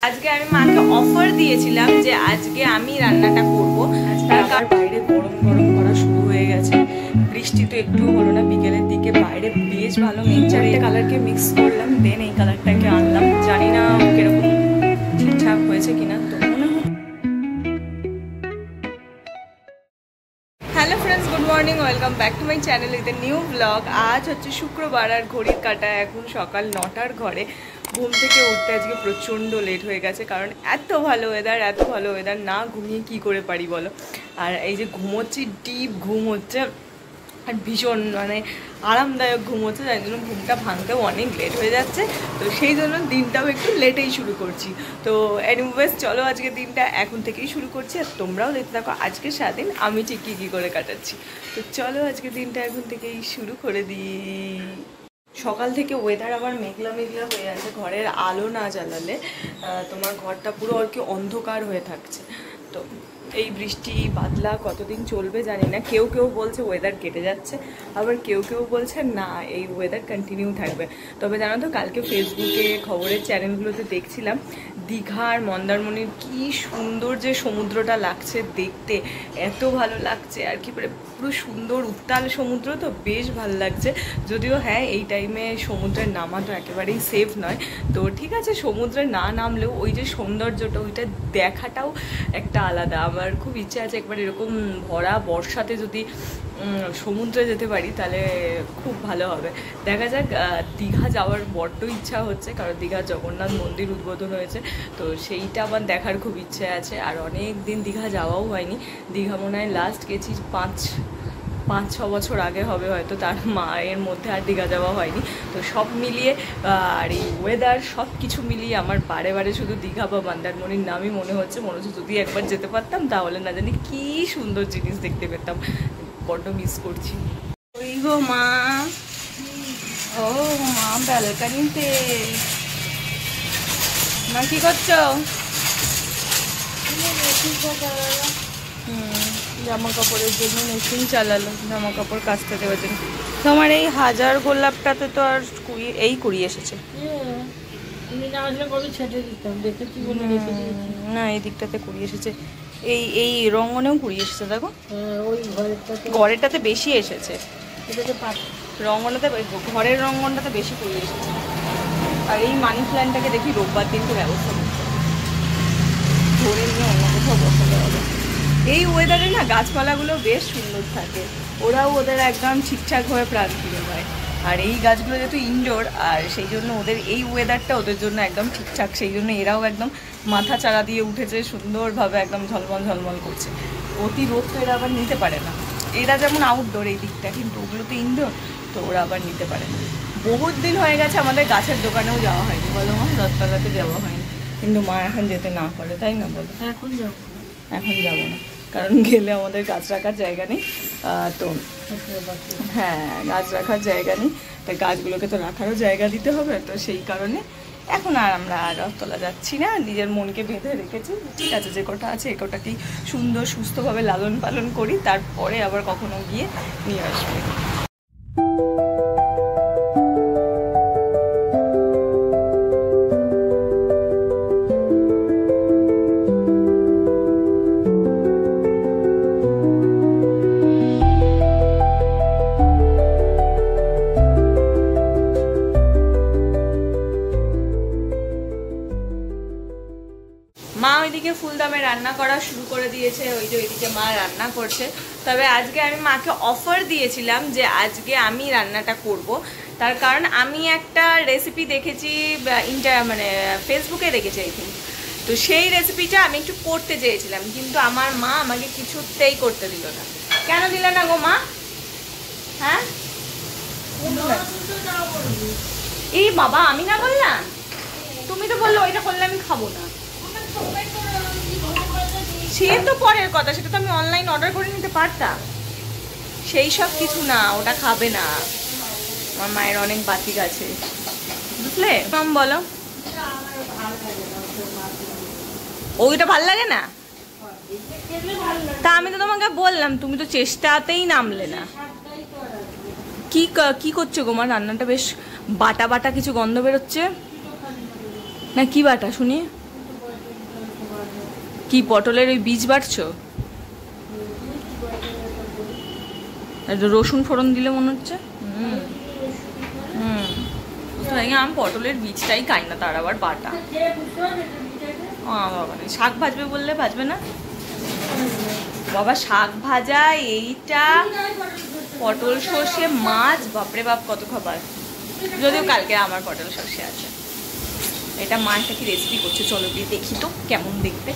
আজকে আমি মাকে অফার দিয়েছিলাম যে আজকে আমি রান্নাটা করব। তার কারণ বাইরে গরম গরম করা শুরু হয়ে গেছে, বৃষ্টি তো একটু হলো না বিকেলের দিকে, বাইরে বেশ ভালো মেঘ চারটে কালারকে মিক্স করলাম, দেন এই কালারটাকে আনলাম। জানি না কিরকম ঠিকঠাক হয়েছে কিনা, তো মনে হয়। Hello friends, good morning, welcome back to my channel with a new blog. আজ হচ্ছে শুক্রবার আর ঘড়ির কাঁটা এখন সকাল 9টার ঘরে। ঘুম থেকে উঠতে আজকে প্রচণ্ড লেট হয়ে গেছে, কারণ এত ভালো ওয়েদার না ঘুমিয়ে কি করে পারি বলো। আর এই যে ঘুমোচ্ছি, ডিপ ঘুম হচ্ছে আর ভীষণ আরামদায়ক ঘুম হচ্ছে, যার জন্য ঘুমটা ভাঙতেও অনেক লেট হয়ে যাচ্ছে। তো সেই জন্য দিনটাও একটু লেটেই শুরু করছি। তো এনিওয়েজ চলো আজকে দিনটা এখন থেকেই শুরু করছি, আর তোমরাও দেখতে থাকো আজকে সারাদিন আমি ঠিক কী করে কাটাচ্ছি। তো চলো আজকে দিনটা এখন থেকেই শুরু করে দিই। সকাল থেকে ওয়েদার আবার মেঘলা মেঘলা হয়ে আছে, ঘরের আলো না জ্বালালে তোমার ঘরটা পুরো আর কি অন্ধকার হয়ে থাকছে। তো এই বৃষ্টি বাদলা কতদিন চলবে জানি না। কেউ কেউ বলছে ওয়েদার কেটে যাচ্ছে, আবার কেউ কেউ বলছে না এই ওয়েদার কন্টিনিউ থাকবে। তবে জানো তো, কালকে ফেসবুকে খবরের চ্যানেলগুলোতে দেখছিলাম দীঘার মন্দারমণির কি সুন্দর যে সমুদ্রটা লাগছে দেখতে, এত ভালো লাগছে আর কি, পুরো সুন্দর উত্তাল সমুদ্র, তো বেশ ভালো লাগছে। যদিও হ্যাঁ, এই টাইমে সমুদ্রের নামা তো একেবারেই সেফ নয়। তো ঠিক আছে, সমুদ্রে না নামলেও ওই যে সৌন্দর্যটা, ওইটা দেখাটাও একটা আলাদা। আমার খুব ইচ্ছা আছে একবার এরকম ভরা বর্ষাতে যদি সমুদ্রে যেতে পারি তাহলে খুব ভালো হবে। দেখা যাক, দীঘা যাওয়ার বড্ড ইচ্ছা হচ্ছে, কারণ দীঘার জগন্নাথ মন্দির উদ্বোধন হয়েছে, তো সেইটা আবার দেখার খুব ইচ্ছে আছে। আর অনেক দিন দীঘা যাওয়াও হয়নি। দীঘা মনে হয় লাস্ট গেছি 5-6 বছর আগে হবে হয়তো, তার মায়ের মধ্যে আর দীঘা যাওয়া হয়নি। তো সব মিলিয়ে আর এই ওয়েদার সব কিছু মিলিয়ে আমার বারে বারে শুধু দীঘা বা মন্দারমণির নামই মনে হচ্ছে যদি একবার যেতে পারতাম তাহলে না জানি কি সুন্দর জিনিস দেখতে পেতাম। বড্ড মিস করছি। ওই গো মা, ও মা ব্যালকানিতে, মা কি করছো? জামা কাপড়ের জন্য মেশিন চালালো, জামা কাপড় কাচতে দেওয়ার জন্য। তোমার এই হাজার গোলাপটাতে তো আর কুড়ি এসেছে না, এই দিকটাতে কুড়ি এসেছে, এই রঙনেও কুড়ি এসেছে। দেখো ওই ঘরেরটাতে বেশি এসেছে, রঙনাতে ঘরের রঙনটাতে বেশি কুড়ি এসেছে। আর এই মানি প্ল্যান্টটাকে দেখি রোববার দিনকে ব্যবস্থা করতে ধরে নিয়ে অন্য কোথাও বসাতে হবে। এই ওয়েদারে না গাছপালাগুলো বেশ সুন্দর থাকে, ওরাও ওদের একদম ঠিকঠাকভাবে প্রাণ ফিরে পায়। আর এই গাছগুলো যেহেতু ইনডোর, আর সেই জন্য ওদের এই ওয়েদারটা ওদের জন্য একদম ঠিকঠাক, সেই জন্য এরাও একদম মাথা চারা দিয়ে উঠেছে সুন্দরভাবে, একদম ঝলমল ঝলমল করছে। অতি রোদ তো এরা আবার নিতে পারে না। এরা যেমন আউটডোর এই দিকটা, কিন্তু ওগুলো তো ইনডোর, তো ওরা আবার নিতে পারে না। বহুত দিন হয়ে গেছে আমাদের গাছের দোকানেও যাওয়া হয়নি, বলো মা, রথতলাতে যাওয়া হয়নি, কিন্তু মা এখন যেতে না করে, তাই না বলো? এখন যাবো না, কারণ গেলে আমাদের গাছ রাখার জায়গা নেই। তো হ্যাঁ, গাছ রাখার জায়গা নেই, তাই গাছগুলোকে তো রাখারও জায়গা দিতে হবে। তো সেই কারণে এখন আর আমরা রথতলা যাচ্ছি না, নিজের মনকে বেঁধে রেখেছি। ঠিক আছে, যে কটা আছে এ কটাকেই সুন্দর সুস্থভাবে লালন পালন করি, তারপরে আবার কখনো গিয়ে নিয়ে আসবে। মা ওইদিকে ফুলদামে রান্না করা শুরু করে দিয়েছে, ওই যে ওইদিকে মা রান্না করছে। তবে আজকে আমি মাকে অফার দিয়েছিলাম যে আজকে আমি রান্নাটা করব। তার কারণ আমি একটা রেসিপি দেখেছি ফেসবুকে দেখেছি আই থিঙ্ক, তো সেই রেসিপিটা আমি একটু করতে চেয়েছিলাম, কিন্তু আমার মা আমাকে কিছুতেই করতে দিল না। কেন দিলে না গো মা? হ্যাঁ এই বাবা, আমি না বললাম? তুমি তো বললো ওইটা করলে আমি খাবো না। সে তো পরের কথা, সেটা তো আমি অনলাইন অর্ডার করে নিতে পারতাম। সেই সব কিছু না, ওটা খাবে না। আমার মায়ের অনেক বাতিক আছে, বুঝলে? বলো, ওইটা ভাল লাগে না? তা আমি তো তোমাকে বললাম, তুমি তো চেষ্টাতেই নামলে না। কি করছো গো মা? রান্নাটা বেশ বাটা বাটা কিছু গন্ধ বেরোচ্ছে না, কি বাটা শুনি? কি পটলের ওই বীজ বাড়ছো? রসুন ফোড়ন দিলে মনে হচ্ছে। আমি পটলের বীজটাই খাই না, তার আবার বাটা। বাবা শাক ভাজবে বললে ভাজবে না বাবা? শাক ভাজা, এইটা পটল সর্ষে, মাছ, বাপরে বাপ কত খাবার। যদিও কালকে আমার পটল সর্ষে আছে। এটা মা একটা কি রেসিপি করছে, চলো গিয়ে দেখি তো কেমন দেখতে।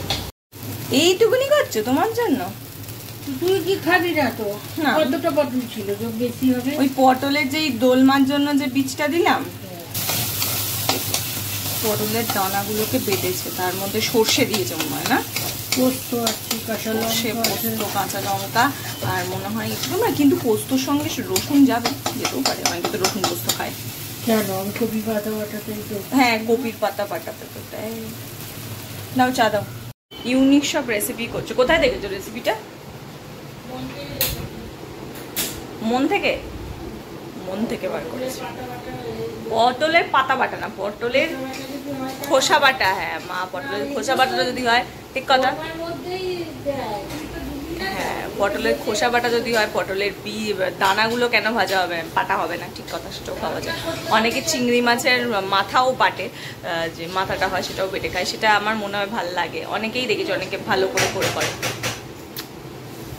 এইটুকুনি করছো তোমার জন্য? তুই কি খাবি না তো? কতটা পটল ছিল, বেশি হবে। ওই পটলের যে দোলমার জন্য যে বীজটা দিলাম, পটলের দানাগুলোকে বেটেছে, তার মধ্যে সর্ষে দিয়েছে মনে হয় না? পোস্ত আছে, কাঁচা লঙ্কা, কাঁচা লঙ্কা আর মনে হয় একটু না, কিন্তু পোস্তর সঙ্গে রসুন যাবে, যেতেও পারে, অনেকে তো রসুন পোস্ত খায়। কেন? কপি পাতা বাটাতে তো। হ্ঁ, কপির পাতা বাটাতে তো তাই। দাও চা দাও। ইউনিক সব রেসিপি করছো। কোথায় দেখেছো রেসিপিটা? মন থেকে? মন থেকে বার করেছে। পটলের পাতা বাটা না, পটলের খোসা বাটা। হ্যাঁ মা, পটলের খোসা বাটাটা যদি হয়, ঠিক কথা। হ্যাঁ, পটলের খোসা বাটা যদি হয়, পটলের দানাগুলো কেন ভাজা হবে, পাটা হবে না? ঠিক কথা, সেটাও খাওয়া যায়। অনেকে চিংড়ি মাছের মাথাও বাটে, যে মাথাটা হয় সেটাও বেটে খায়, সেটা আমার মনে হয় ভালো লাগে। অনেকেই দেখেছি, অনেকে ভালো করে করে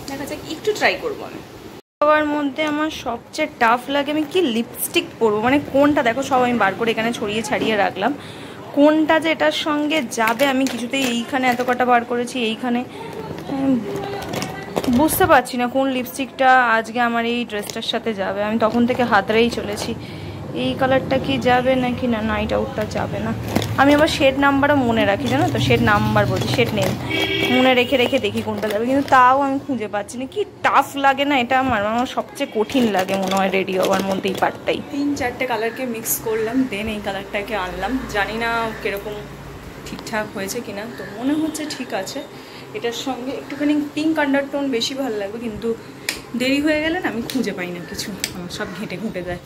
দেখা যাক, একটু ট্রাই করবো আমি। সবার মধ্যে আমার সবচেয়ে টাফ লাগে আমি কি লিপস্টিক পরবো, মানে কোনটা, দেখো সব আমি বার করে এখানে ছড়িয়ে ছাড়িয়ে রাখলাম, কোনটা যে এটার সঙ্গে যাবে আমি কিছুতেই, এইখানে এত কটা বার করেছি, এইখানে বুঝতে পারছি না কোন লিপস্টিকটা আজকে আমার এই ড্রেসটার সাথে যাবে। আমি তখন থেকে হাতড়েই চলেছি, এই কালারটা কি যাবে নাকি না, নাইট আউটটা যাবে না। আমি আবার শেড নাম্বারও মনে রাখি, জানো তো, শেড নাম্বার বলছি, শেড নেম মনে রেখে রেখে দেখি কোনটা যাবে, কিন্তু তাও আমি খুঁজে পাচ্ছি না। কি টাফ লাগে না এটা, আমার সবচেয়ে কঠিন লাগে মনে হয় রেডি হওয়ার মধ্যে এই পার্টটাই। 3-4টে কালারকে মিক্স করলাম, দেন এই কালারটাকে আনলাম। জানি না কিরকম ঠিকঠাক হয়েছে কিনা, তো মনে হচ্ছে ঠিক আছে। এটার সঙ্গে একটুখানি পিঙ্ক আন্ডারটোন বেশি ভালো লাগবে, কিন্তু দেরি হয়ে গেলে না আমি খুঁজে পাই না কিছু, আমার সব ঘেঁটে ঘুঁটে যায়।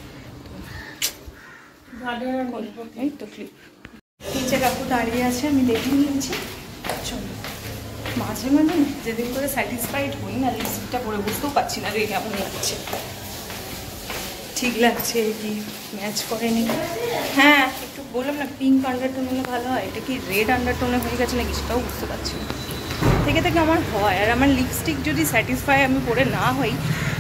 এই তো ক্লিপ নিচে কাকু দাঁড়িয়ে আছে, আমি দেখে নিয়েছি। চলো, মাঝে মাঝে যেদিন করে স্যাটিসফাইড হই না, লিপস্টিকটা পরে বুঝতেও পারছি না রে কেমন লাগছে, ঠিক লাগছে কি ম্যাচ করেনি। হ্যাঁ, একটু বললাম না পিঙ্ক আন্ডারটোন হলে ভালো হয়, এটা কি রেড আন্ডারটোনে হয়ে গেছে নাকি সেটাও বুঝতে পারছি না। থেকে থেকে আমার হয়, আর আমার লিপস্টিক যদি স্যাটিসফাই আমি পরে না হই,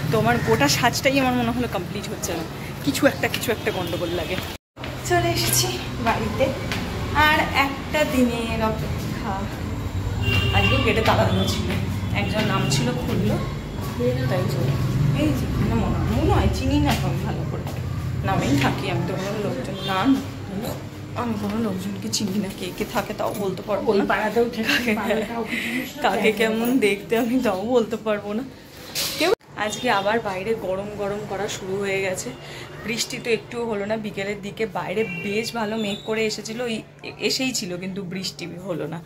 তো আমার গোটা সাজটাই আমার মনে হলো কমপ্লিট হচ্ছে না, কিছু একটা গন্ডগোল লাগে। চলে এসেছি বাড়িতে, আর একটা দিনের অপেক্ষা। আজকে গেটে তালা দেওয়া ছিল, একজন নাম ছিল, খুললো, তাই চলে। এই যে মনে হয় চিনি না আমি ভালো করে, নামেই থাকি আমি, তো কোনো লোকজন না, আমি কোনো লোকজনকে চিনি না, কে কে থাকে তাও বলতে পারবো না, কাকে কেমন দেখতে আমি তাও বলতে পারবো না কেউ। আজকে আবার বাইরে গরম গরম করা শুরু হয়ে গেছে, বৃষ্টি তো একটুও হলো না। বিকেলের দিকে বাইরে বেশ ভালো মেঘ করে এসেছিলো, এসেই ছিল, কিন্তু বৃষ্টি হলো না,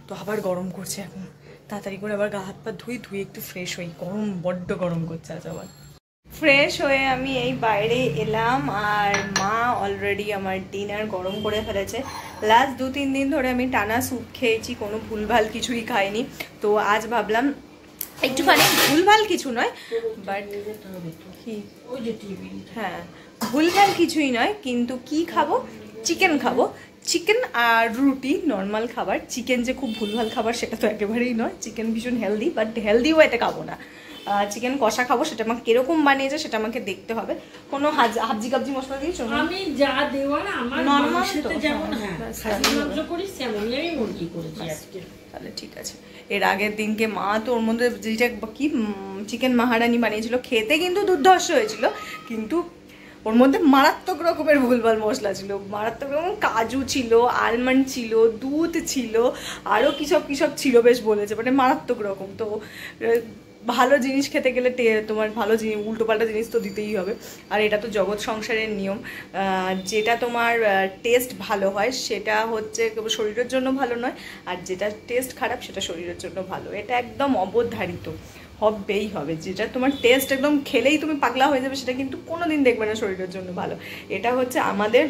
তো আবার গরম করছে। এখন তাড়াতাড়ি করে আবার গা হাত পা ধুয়ে একটু ফ্রেশ হই, গরম বড্ড গরম করছে আজ। আবার ফ্রেশ হয়ে আমি এই বাইরে এলাম, আর মা অলরেডি আমার ডিনার গরম করে ফেলেছে। লাস্ট 2-3 দিন ধরে আমি টানা স্যুপ খেয়েছি, কোনো ভুলভাল কিছুই খাইনি, তো আজ ভাবলাম একটুখানি, ভুলভাল কিছু নয় বাট কি, হ্যাঁ ভুলভাল কিছুই নয়, কিন্তু কি খাবো, চিকেন খাবো, চিকেন আর রুটি, নর্মাল খাবার। চিকেন যে খুব ভুলভাল খাবার সেটা তো একেবারেই নয়, চিকেন ভীষণ হেলদি, বাট হেলদি ওয়েতে খাবো না। চিকেন কষা খাবো, সেটা আমাকে কিরকম বানিয়েছে সেটা আমাকে দেখতে হবে। কোনো হাবজি কাবজি মশলা দিয়েছো? আমি যা দেওয়ার আমার নরমাল তো, যেমন খাসি মাংস করি তেমনই আমি মুরগি করেছি আজকে। তাহলে ঠিক আছে। এর আগের দিনকে মা তো ওর মধ্যে যেটা কি চিকেন মাহারানি বানিয়েছিল, খেতে কিন্তু দুর্ধর্ষ হয়েছিল, কিন্তু ওর মধ্যে মারাত্মক রকমের ভুলভাল মশলা ছিল, মারাত্মক রকম কাজু ছিল, আলমন্ড ছিল, দুধ ছিল, আরও কিসব ছিল বেশ বলেছে, মানে মারাত্মক রকম। তো ভালো জিনিস খেতে গেলে তোমার ভালো জিনিস, উল্টোপাল্টা জিনিস তো দিতেই হবে, আর এটা তো জগৎ সংসারের নিয়ম। যেটা তোমার টেস্ট ভালো হয় সেটা হচ্ছে শরীরের জন্য ভালো নয়, আর যেটা টেস্ট খারাপ সেটা শরীরের জন্য ভালো, এটা একদম অবধারিত, হবেই হবে। যেটা তোমার টেস্ট একদম খেলেই তুমি পাগলা হয়ে যাবে, সেটা কিন্তু কোনো দিন দেখবে না শরীরের জন্য ভালো। এটা হচ্ছে আমাদের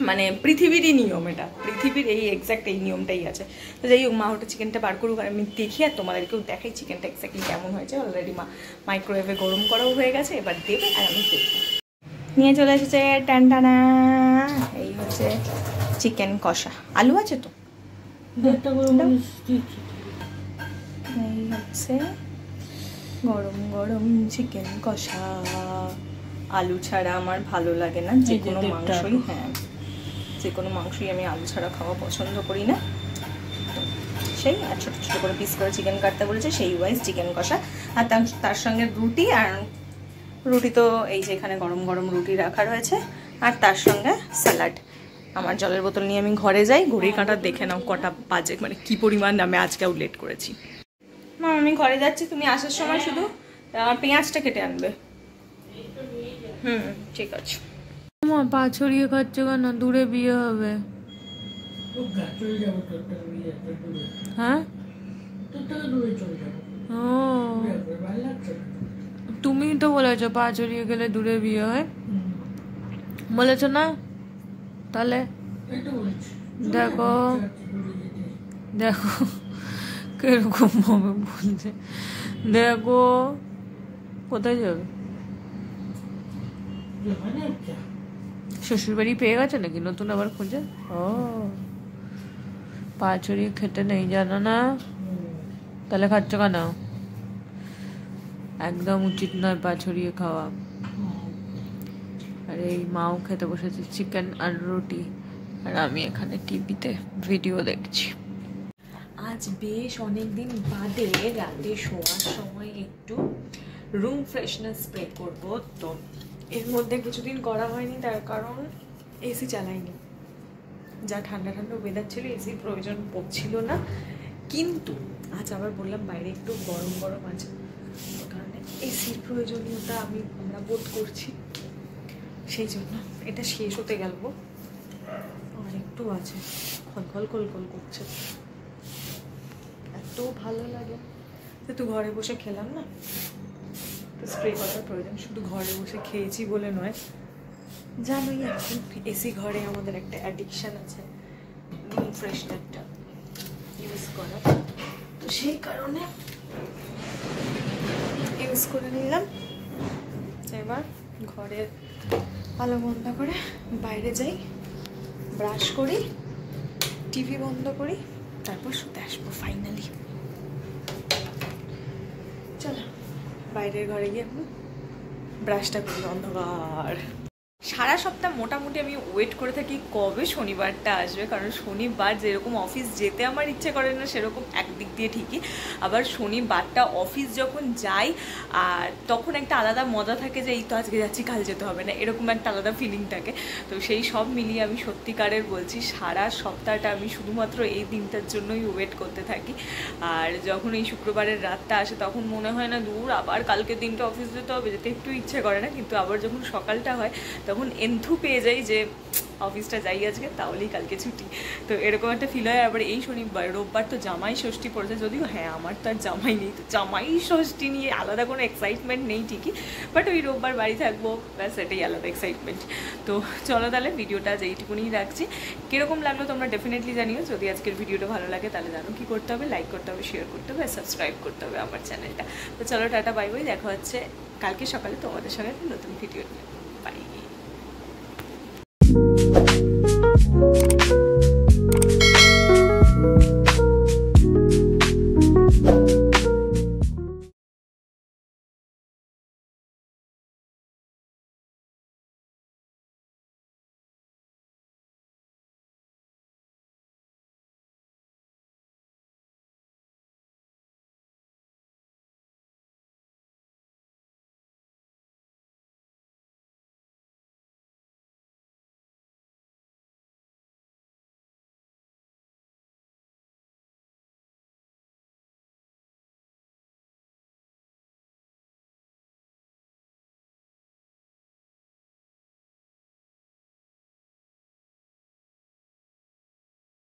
মানে পৃথিবীরই নিয়ম, এটা পৃথিবীর এই এক্স্যাক্ট এই নিয়মটাই আছে। তো যাই হোক, মা ওটা চিকেনটা বার করুক আর আমি দেখি আর তোমাদেরকেও দেখাই চিকেনটা এক্স্যাক্টলি কেমন হয়েছে। অলরেডি মা মাইক্রোওয়েভে গরম করাও হয়ে গেছে, এবার দেবে আর আমি দেখি। নিয়ে চলে এসেছে টানটানা, এই হচ্ছে চিকেন কষা। আলু আছে তো, এই হচ্ছে গরম গরম চিকেন কষা। আলু ছাড়া আমার ভালো লাগে না যে কোনো মাংসই, হ্যাঁ যে কোনো মাংসই আমি আলু ছাড়া খাওয়া পছন্দ করি না। সেই আর ছোটো ছোটো করে পিস করে চিকেন কাটতে বলেছে, সেই ওয়াইজ চিকেন কষা। আর তার সঙ্গে রুটি, আর রুটি তো এই যে এখানে গরম গরম রুটি রাখা রয়েছে, আর তার সঙ্গে স্যালাড। আমার জলের বোতল নিয়ে আমি ঘরে যাই। ঘড়ির কাঁটা দেখে নাও কটা বাজে, মানে কি পরিমাণ আমি আজকেও লেট করেছি। মা আমি ঘরে যাচ্ছি, তুমি আসার সময় শুধু পেঁয়াজটা কেটে আনবে। ঠিক আছে। মা পা ছড়িয়ে খাচ্ছে কেন? দূরে বিয়ে হবে। হ্যাঁ ও, তুমি তো বলেছো পা ছড়িয়ে গেলে দূরে বিয়ে হয়, বলেছো না? তাহলে দেখো দেখো কিরকম ভাবে বলছে, দেখো কোথায় যাবে? শ্বশুর বাড়ি পেয়ে গেছে নাকি নতুন আবার খুঁজে? ও, পা ছড়িয়ে খেতে নেই জানো না, তাহলে খাচ্ছ কেন? একদম উচিত নয় পা ছড়িয়ে খাওয়া। আর এই মাও খেতে বসেছে চিকেন আর রুটি, আর আমি এখানে টিভিতে ভিডিও দেখছি। আজ বেশ অনেকদিন বাদে রাতে শোয়ার সময় একটু রুম ফ্রেশনার স্প্রে করব। তো এর মধ্যে কিছুদিন করা হয়নি, তার কারণ এসি চালাইনি। যা ঠান্ডা ঠান্ডা ওয়েদার ছিল, এসির প্রয়োজন পড়ছিল না। কিন্তু আজ আবার বললাম বাইরে একটু গরম গরম আছে, তো কারণে এসির প্রয়োজনীয়তা আমরা বোধ করছি। সেই জন্য এটা শেষ হতে গেল, আর একটু আছে, খলখল কলকল করছে, এত ভালো লাগে। তো ঘরে বসে খেলাম না, তো স্প্রে করার প্রয়োজন, শুধু ঘরে বসে খেয়েছি বলে নয়, জানোই এখন এসি ঘরে আমাদের একটা অ্যাডিকশান আছে রুম ফ্রেশনারটা ইউজ করা, তো সেই কারণে ইউজ করে নিলাম। এবার ঘরের আলো বন্ধ করে বাইরে যাই, ব্রাশ করি, টিভি বন্ধ করি, তারপর শুতে আসবো ফাইনালি। চলো বাইরের ঘরে গিয়ে ব্রাশটা করি, অন্ধকার। সারা সপ্তাহ মোটামুটি আমি ওয়েট করে থাকি কবে শনিবারটা আসবে, কারণ শনিবার যেরকম অফিস যেতে আমার ইচ্ছে করে না সেরকম একদিক দিয়ে ঠিকই, আবার শনিবারটা অফিস যখন যাই আর তখন একটা আলাদা মজা থাকে যে এই তো আজকে যাচ্ছি কাল যেতে হবে না, এরকম একটা আলাদা ফিলিং থাকে। তো সেই সব মিলিয়ে আমি সত্যিকারের বলছি সারা সপ্তাহটা আমি শুধুমাত্র এই দিনটার জন্যই ওয়েট করতে থাকি। আর যখন এই শুক্রবারের রাতটা আসে তখন মনে হয় না দূর আবার কালকে দিনটা অফিস যেতে হবে, যেতে একটু ইচ্ছে করে না, কিন্তু আবার যখন সকালটা হয় তখন এন্থু পেয়ে যাই যে অফিসটা যাই আজকে, তাহলেই কালকে ছুটি। তো এরকম একটা ফিল হয়। আবার এই শনিবার রোববার তো জামাই ষষ্ঠী পড়েছে, যদিও হ্যাঁ আমার তো আর জামাই নেই, তো জামাই ষষ্ঠী নিয়ে আলাদা কোনো এক্সাইটমেন্ট নেই ঠিকই, বাট ওই রোববার বাড়ি থাকবো ব্যাস, এটাই আলাদা এক্সাইটমেন্ট। তো চলো তাহলে ভিডিওটা যেইটুকুনি রাখছি, কীরকম লাগলো তোমরা ডেফিনেটলি জানিও। যদি আজকের ভিডিওটা ভালো লাগে তাহলে জানো কী করতে হবে, লাইক করতে হবে, শেয়ার করতে হবে, সাবস্ক্রাইব করতে হবে আমার চ্যানেলটা। তো চলো টাটা বাই বাই, দেখা হচ্ছে কালকে সকালে তোমাদের সঙ্গে নতুন ভিডিও নিয়ে। বাই।